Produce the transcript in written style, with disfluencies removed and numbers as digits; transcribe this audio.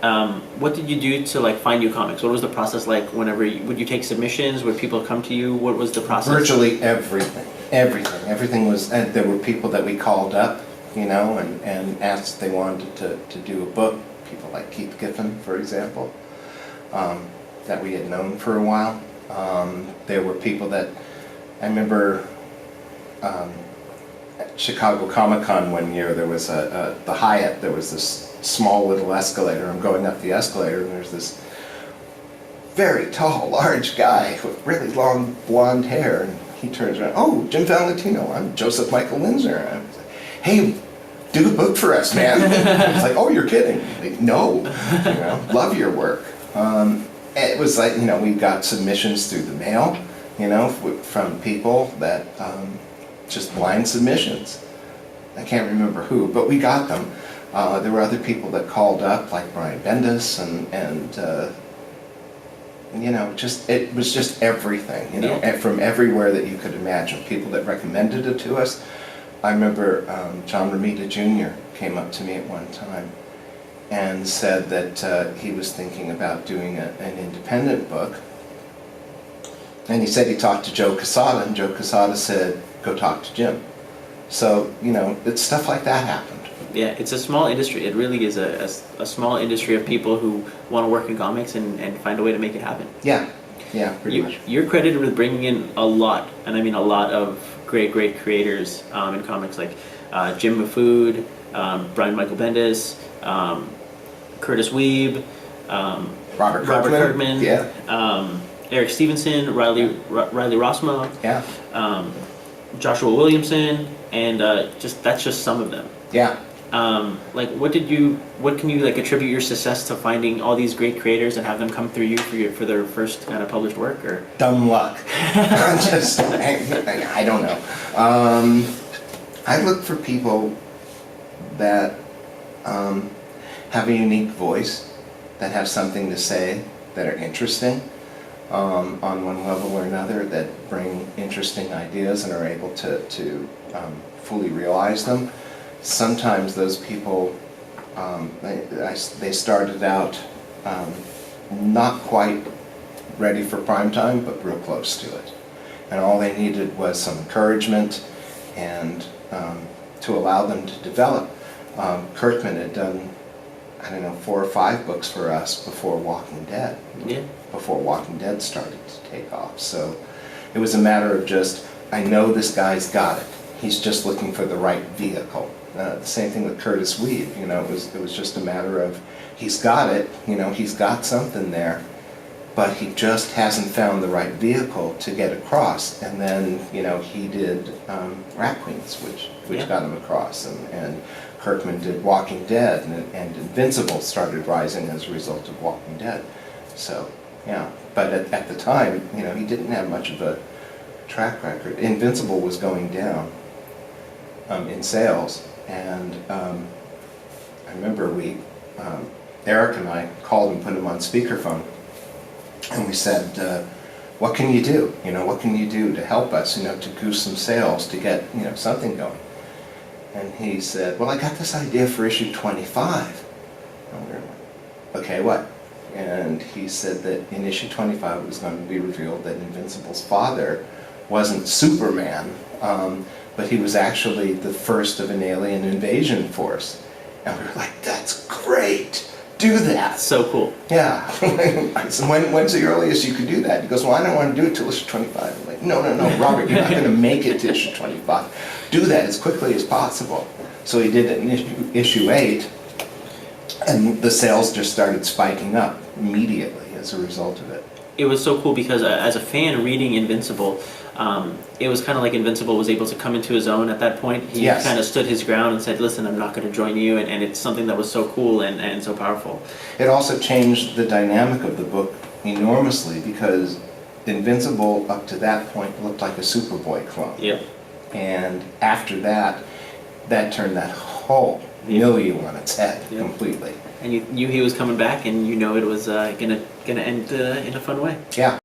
What did you do to like find new comics? What was the process like? Would you take submissions? Would people come to you? What was the process? Virtually everything was, and there were people that we called up, and asked if they wanted to do a book. People like Keith Giffen, for example, that we had known for a while. There were people that, I remember at Chicago Comic-Con one year, there was the Hyatt, there was this small little escalator. I'm going up the escalator and there's this very tall, large guy with really long blonde hair, and he turns around, "Oh, Jim Valentino, I'm Joseph Michael Linsner." I was like, "Hey, do a book for us, man." It's like, "Oh, you're kidding." Like, "No, love your work." It was like, we got submissions through the mail, from people that, just blind submissions. I can't remember who, but we got them. There were other people that called up, like Brian Bendis, it was just everything, and from everywhere that you could imagine. People that recommended it to us. I remember John Romita Jr. came up to me at one time and said that he was thinking about doing an independent book. And he said he talked to Joe Quesada, and Joe Quesada said, "Go talk to Jim." So, it's stuff like that happened. Yeah, it's a small industry. It really is a small industry of people who want to work in comics and find a way to make it happen. Yeah, pretty much. You're credited with bringing in a lot, and I mean a lot of great creators in comics, like Jim Mafood, Brian Michael Bendis, Curtis Weeb, Robert Kirkman, Eric Stevenson, Riley Rossmo, Joshua Williamson, and that's just some of them. Yeah. What can you attribute your success to finding all these great creators and have them come through you for their first kind of published work, or? Dumb luck. I don't know. I look for people that have a unique voice, that have something to say, that are interesting on one level or another, that bring interesting ideas and are able to fully realize them. Sometimes those people, they started out not quite ready for prime time, but real close to it. And all they needed was some encouragement and to allow them to develop. Kirkman had done, 4 or 5 books for us before Walking Dead. Yeah. Before Walking Dead started to take off. So it was a matter of just, I know this guy's got it. He's just looking for the right vehicle. The same thing with Curtis Weeb. It was just a matter of, he's got it. He's got something there, but he just hasn't found the right vehicle to get across. And then he did Rat Queens, which got him across, and Kirkman did Walking Dead, and Invincible started rising as a result of Walking Dead. So yeah, but at the time, he didn't have much of a track record. Invincible was going down in sales, and I remember Eric and I called and put him on speakerphone, and we said, "What can you do? What can you do to help us? To goose some sales, to get something going?" And he said, "Well, I got this idea for issue 25. And we were like, "Okay, what?" And he said that in issue 25 it was going to be revealed that Invincible's father wasn't Superman, but he was actually the first of an alien invasion force. And we were like, "That's great! Do that!" So cool. Yeah. I said, when's the earliest you could do that? He goes, "Well, I don't want to do it till issue 25. I'm like, no, Robert, you're not going to make it to issue 25. Do that as quickly as possible." So he did it in issue 8, and the sales just started spiking up immediately as a result of it. It was so cool because as a fan reading Invincible, it was kind of like Invincible was able to come into his own at that point. He kind of stood his ground and said, "Listen, I'm not going to join you," and it's something that was so cool and so powerful. It also changed the dynamic of the book enormously, because Invincible up to that point looked like a Superboy clone. Yeah. And after that, that turned that whole milieu on its head completely. And you knew he was coming back, and it was gonna end in a fun way. Yeah.